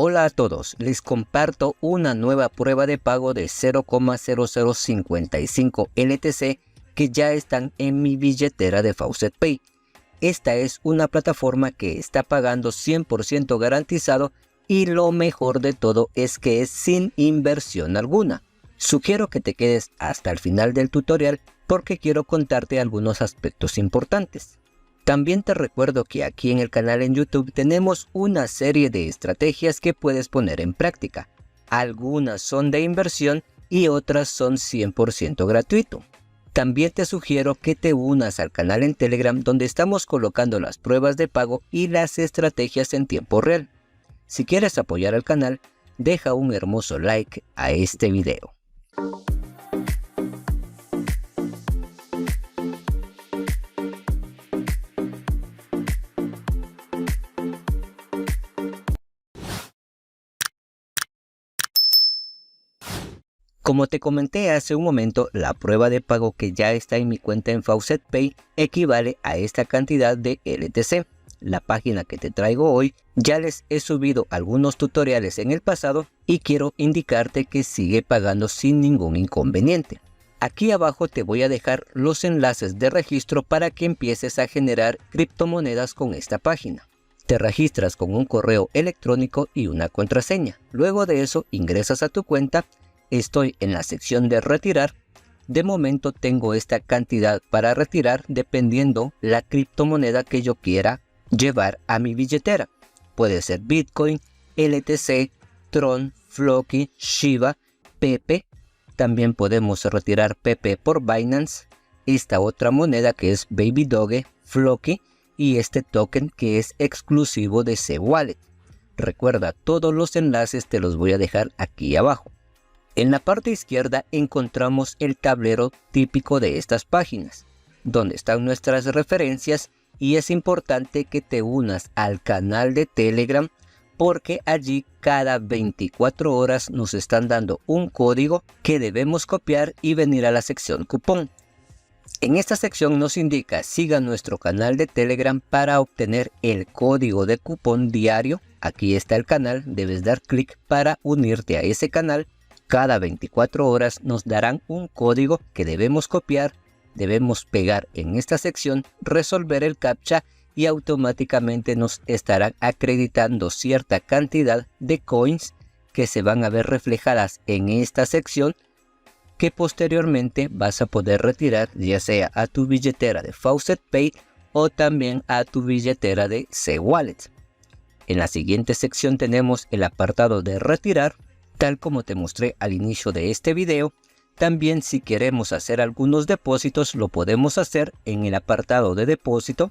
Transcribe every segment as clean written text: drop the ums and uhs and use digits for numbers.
Hola a todos, les comparto una nueva prueba de pago de 0,0055 LTC que ya están en mi billetera de FaucetPay. Esta es una plataforma que está pagando 100% garantizado y lo mejor de todo es que es sin inversión alguna. Sugiero que te quedes hasta el final del tutorial porque quiero contarte algunos aspectos importantes. También te recuerdo que aquí en el canal en YouTube tenemos una serie de estrategias que puedes poner en práctica. Algunas son de inversión y otras son 100% gratuito. También te sugiero que te unas al canal en Telegram donde estamos colocando las pruebas de pago y las estrategias en tiempo real. Si quieres apoyar al canal, deja un hermoso like a este video. Como te comenté hace un momento, la prueba de pago que ya está en mi cuenta en FaucetPay equivale a esta cantidad de LTC. La página que te traigo hoy, ya les he subido algunos tutoriales en el pasado y quiero indicarte que sigue pagando sin ningún inconveniente. Aquí abajo te voy a dejar los enlaces de registro para que empieces a generar criptomonedas con esta página. Te registras con un correo electrónico y una contraseña. Luego de eso ingresas a tu cuenta. Estoy en la sección de retirar. De momento tengo esta cantidad para retirar dependiendo la criptomoneda que yo quiera llevar a mi billetera. Puede ser Bitcoin, LTC, Tron, Floki, Shiba, Pepe. También podemos retirar Pepe por Binance. Esta otra moneda que es Baby Doge, Floki y este token que es exclusivo de C-Wallet. Recuerda, todos los enlaces te los voy a dejar aquí abajo. En la parte izquierda encontramos el tablero típico de estas páginas, donde están nuestras referencias y es importante que te unas al canal de Telegram porque allí cada 24 horas nos están dando un código que debemos copiar y venir a la sección cupón. En esta sección nos indica siga nuestro canal de Telegram para obtener el código de cupón diario. Aquí está el canal, debes dar clic para unirte a ese canal. Cada 24 horas nos darán un código que debemos copiar, debemos pegar en esta sección, resolver el captcha y automáticamente nos estarán acreditando cierta cantidad de coins que se van a ver reflejadas en esta sección que posteriormente vas a poder retirar ya sea a tu billetera de FaucetPay o también a tu billetera de C-Wallet. En la siguiente sección tenemos el apartado de retirar. Tal como te mostré al inicio de este video, también si queremos hacer algunos depósitos lo podemos hacer en el apartado de depósito.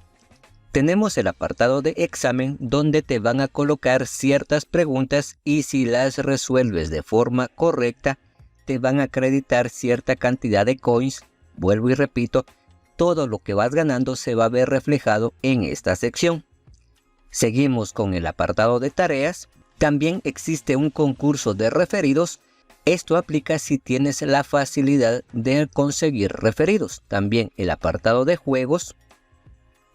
Tenemos el apartado de examen donde te van a colocar ciertas preguntas y si las resuelves de forma correcta te van a acreditar cierta cantidad de coins. Vuelvo y repito, todo lo que vas ganando se va a ver reflejado en esta sección. Seguimos con el apartado de tareas. También existe un concurso de referidos. Esto aplica si tienes la facilidad de conseguir referidos. También el apartado de juegos,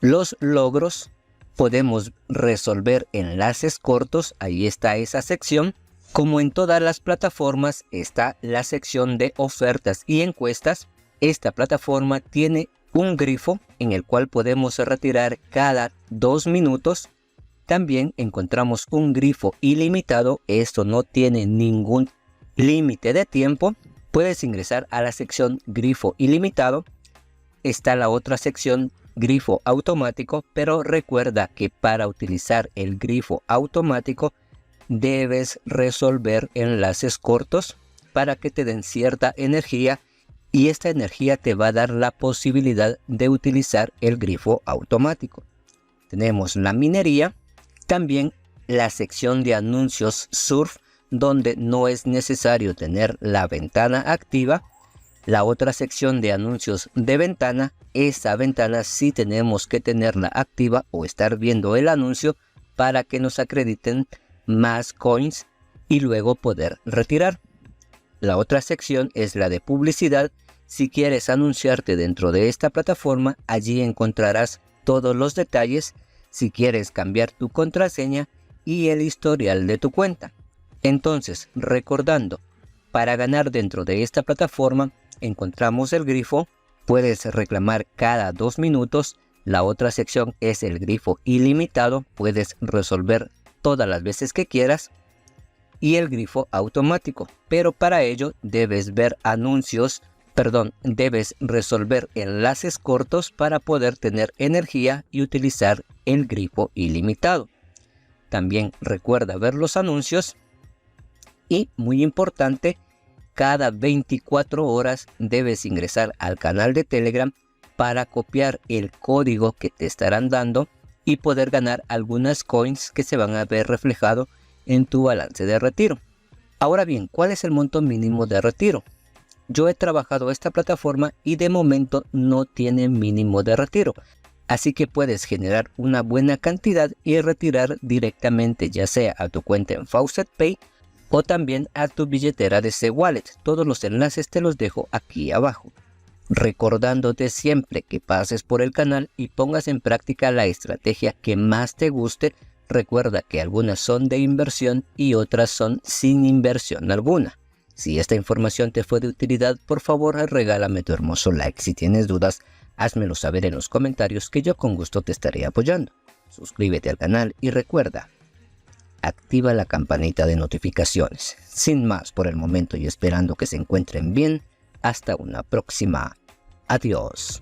los logros, podemos resolver enlaces cortos. Ahí está esa sección. Como en todas las plataformas está la sección de ofertas y encuestas. Esta plataforma tiene un grifo en el cual podemos retirar cada 2 minutos. También encontramos un grifo ilimitado, esto no tiene ningún límite de tiempo. Puedes ingresar a la sección grifo ilimitado. Está la otra sección grifo automático, pero recuerda que para utilizar el grifo automático debes resolver enlaces cortos para que te den cierta energía y esta energía te va a dar la posibilidad de utilizar el grifo automático. Tenemos la minería. También la sección de anuncios surf donde no es necesario tener la ventana activa. La otra sección de anuncios de ventana, esa ventana sí tenemos que tenerla activa o estar viendo el anuncio para que nos acrediten más coins y luego poder retirar. La otra sección es la de publicidad. Si quieres anunciarte dentro de esta plataforma, allí encontrarás todos los detalles. Si quieres cambiar tu contraseña y el historial de tu cuenta. Entonces, recordando, para ganar dentro de esta plataforma encontramos el grifo, puedes reclamar cada 2 minutos. La otra sección es el grifo ilimitado, puedes resolver todas las veces que quieras. Y el grifo automático, pero para ello debes debes resolver enlaces cortos para poder tener energía y utilizar el grifo ilimitado. También recuerda ver los anuncios y, muy importante, cada 24 horas debes ingresar al canal de Telegram para copiar el código que te estarán dando y poder ganar algunas coins que se van a ver reflejado en tu balance de retiro. Ahora bien, ¿cuál es el monto mínimo de retiro? Yo he trabajado esta plataforma y de momento no tiene mínimo de retiro. Así que puedes generar una buena cantidad y retirar directamente, ya sea a tu cuenta en Faucet Pay o también a tu billetera de C-Wallet. Todos los enlaces te los dejo aquí abajo. Recordándote siempre que pases por el canal y pongas en práctica la estrategia que más te guste. Recuerda que algunas son de inversión y otras son sin inversión alguna. Si esta información te fue de utilidad, por favor regálame tu hermoso like. Si tienes dudas, házmelo saber en los comentarios que yo con gusto te estaré apoyando. Suscríbete al canal y recuerda, activa la campanita de notificaciones. Sin más por el momento y esperando que se encuentren bien, hasta una próxima. Adiós.